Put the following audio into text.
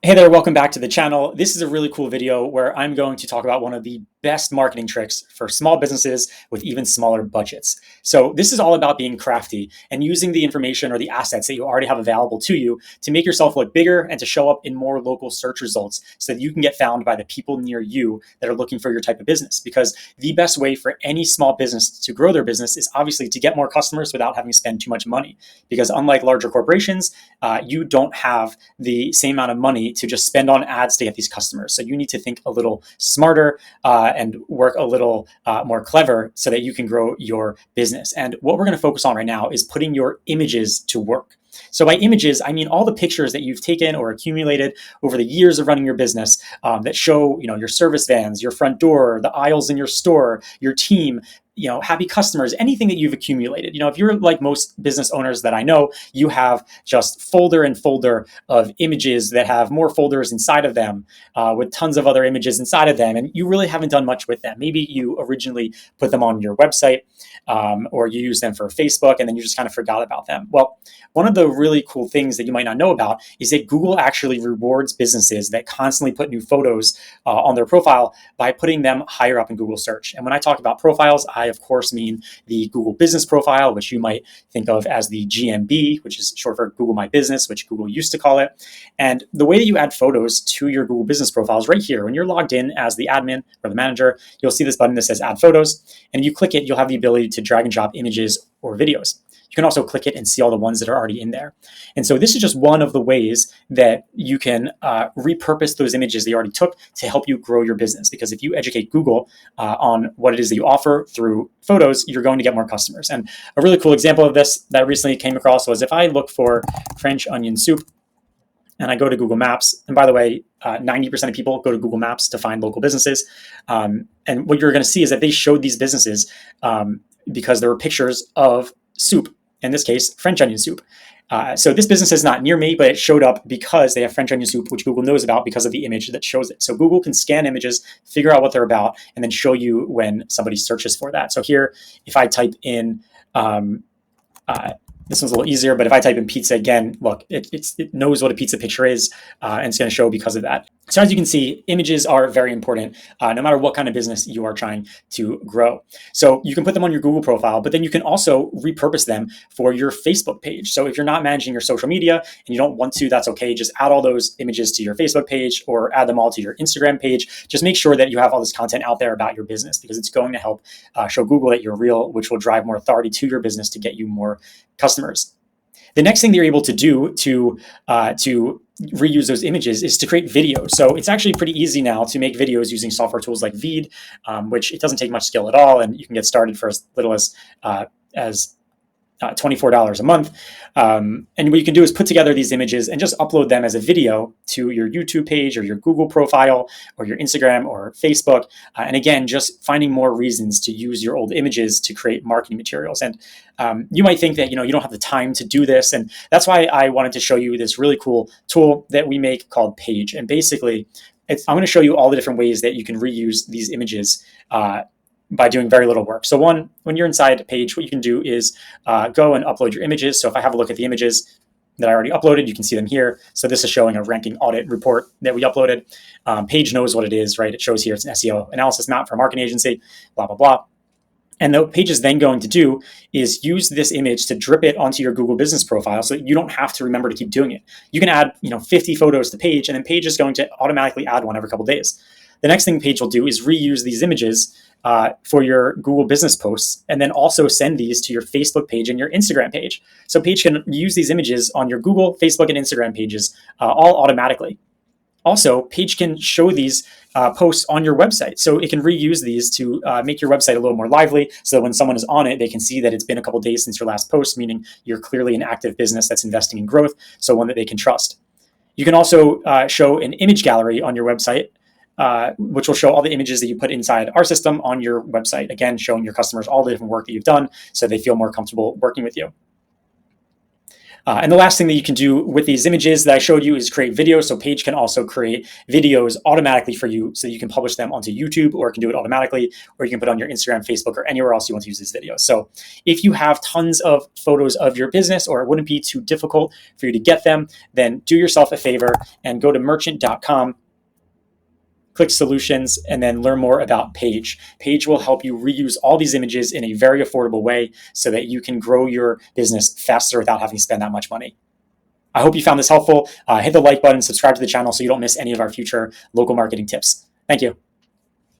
Hey there, welcome back to the channel. This is a really cool video where I'm going to talk about one of the best marketing tricks for small businesses with even smaller budgets. So this is all about being crafty and using the information or the assets that you already have available to you to make yourself look bigger and to show up in more local search results so that you can get found by the people near you that are looking for your type of business. Because the best way for any small business to grow their business is obviously to get more customers without having to spend too much money. Because unlike larger corporations, you don't have the same amount of money to just spend on ads to get these customers. So you need to think a little smarter and work a little more clever so that you can grow your business. And what we're going to focus on right now is putting your images to work. So by images, I mean all the pictures that you've taken or accumulated over the years of running your business that show, your service vans, your front door, the aisles in your store, your team, happy customers, anything that you've accumulated. If you're like most business owners that I know, you have just folder and folder of images that have more folders inside of them with tons of other images inside of them. And you really haven't done much with them. Maybe you originally put them on your website or you use them for Facebook and then you just kind of forgot about them. Well, one of the really cool things that you might not know about is that Google actually rewards businesses that constantly put new photos on their profile by putting them higher up in Google search. And when I talk about profiles, I of course mean the Google Business Profile, which you might think of as the GMB, which is short for Google My Business, which Google used to call it. And the way that you add photos to your Google Business Profile is right here. When you're logged in as the admin or the manager, you'll see this button that says Add Photos. And if you click it, you'll have the ability to drag and drop images or videos. You can also click it and see all the ones that are already in there. And so this is just one of the ways that you can repurpose those images that you already took to help you grow your business. Because if you educate Google on what it is that you offer through photos, you're going to get more customers. And a really cool example of this that I recently came across was if I look for French onion soup and I go to Google Maps, and by the way, 90% of people go to Google Maps to find local businesses. And what you're going to see is that they showed these businesses because there were pictures of soup, in this case, French onion soup. So this business is not near me, but it showed up because they have French onion soup, which Google knows about because of the image that shows it. So Google can scan images, figure out what they're about, and then show you when somebody searches for that. So here, if I type in, this one's a little easier, but if I type in pizza again, look, it knows what a pizza picture is, and it's going to show because of that. So as you can see, images are very important, no matter what kind of business you are trying to grow. So you can put them on your Google profile, but then you can also repurpose them for your Facebook page. So if you're not managing your social media and you don't want to, that's okay. Just add all those images to your Facebook page or add them all to your Instagram page. Just make sure that you have all this content out there about your business because it's going to help show Google that you're real, which will drive more authority to your business to get you more customers. The next thing that you're able to do to reuse those images is to create videos. So it's actually pretty easy now to make videos using software tools like Veed, which it doesn't take much skill at all, and you can get started for as little as $24 a month. And what you can do is put together these images and just upload them as a video to your YouTube page or your Google profile or your Instagram or Facebook. And again, just finding more reasons to use your old images to create marketing materials. And you might think that, you don't have the time to do this. And that's why I wanted to show you this really cool tool that we make called Paige. And basically, I'm going to show you all the different ways that you can reuse these images by doing very little work. So one, when you're inside Paige, what you can do is go and upload your images. So if I have a look at the images that I already uploaded, you can see them here. So this is showing a ranking audit report that we uploaded. Paige knows what it is, right? It shows here it's an SEO analysis map for a marketing agency, blah, blah, blah. And what Paige is then going to do is use this image to drip it onto your Google Business Profile so that you don't have to remember to keep doing it. You can add 50 photos to Paige, and then Paige is going to automatically add one every couple of days. The next thing Paige will do is reuse these images for your Google business posts, and then also send these to your Facebook page and your Instagram page. So Paige can use these images on your Google, Facebook, and Instagram pages all automatically. Also, Paige can show these posts on your website. So it can reuse these to make your website a little more lively so that when someone is on it, they can see that it's been a couple of days since your last post, meaning you're clearly an active business that's investing in growth, so one that they can trust. You can also show an image gallery on your website, which will show all the images that you put inside our system on your website. Again, showing your customers all the different work that you've done so they feel more comfortable working with you. And the last thing that you can do with these images that I showed you is create videos. So Paige can also create videos automatically for you so that you can publish them onto YouTube, or it can do it automatically, or you can put on your Instagram, Facebook, or anywhere else you want to use these videos. So if you have tons of photos of your business, or it wouldn't be too difficult for you to get them, then do yourself a favor and go to merchant.com, click solutions, and then learn more about Paige. Paige will help you reuse all these images in a very affordable way so that you can grow your business faster without having to spend that much money. I hope you found this helpful. Hit the like button, subscribe to the channel so you don't miss any of our future local marketing tips. Thank you.